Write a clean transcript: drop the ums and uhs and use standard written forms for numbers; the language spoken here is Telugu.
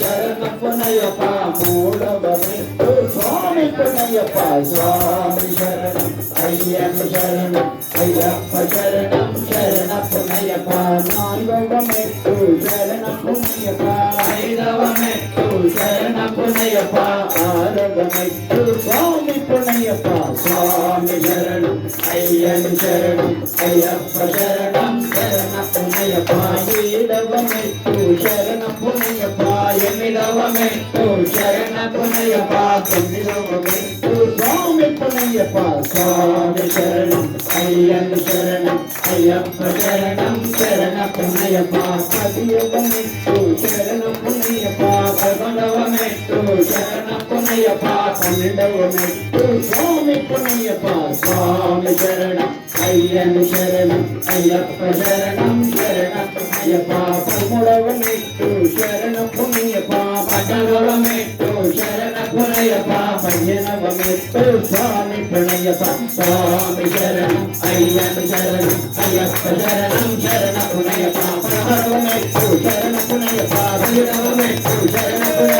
శరణ పునయ్యప్ప మూడవ మెట్టు స్వామి పునయ్యప్ప స్వామి శరణం అయ్యప్ప శరణం అయ్యప్ప శరణం శరణ పునయ్యప్ప నాలుగవ మెట్టు శరణ పునయ్యప్ప ఐదవ మెట్టు శరణ పునయ్యప్ప ఆరవ మెట్టు స్వామి పునయ్యప్ప స్వామి శరణం అయ్యప్ప శరణం అయ్యప్ప శరణం శరణ పునయ్యప్ప ఏడవ మెట్టు శరణ పునయ్యప్ప ఎనిమిదవ మెట్టు శరణ పునయ్యప్ప తొమ్మిదవ మెట్టు స్వామి పునయ్యప్ప స్వామి శరణం అయ్యప్ప శరణం అయ్యప్ప శరణం శరణ పునయ్యప్ప పదియవ మెట్టు శరణ పునయ్యప్ప పదకొండవ మెట్టు శరణ పునయ్యప్ప పన్నెండవ మెట్టు స్వామి పునయ్యప్ప స్వామి శరణం అయ్యప్ప శరణం అయ్యప్ప శరణం శరణ పునయ్యప్ప పదమూడవ మెట్టు శరణ పునయ్యప్ప పద్నాలుగవ మెట్టు శరణ పునయ్యప్ప పదిహేనవ మెట్టు స్వామి పునయ్యప్ప స్వామి శరణం అయ్యప్ప శరణం అయ్యప్ప శరణం శరణ పునయ్యప్ప పదహారవ మెట్టు శరణ పునయ్యప్ప పదిహేడవ మెట్టు శరణ పునయ్యప్ప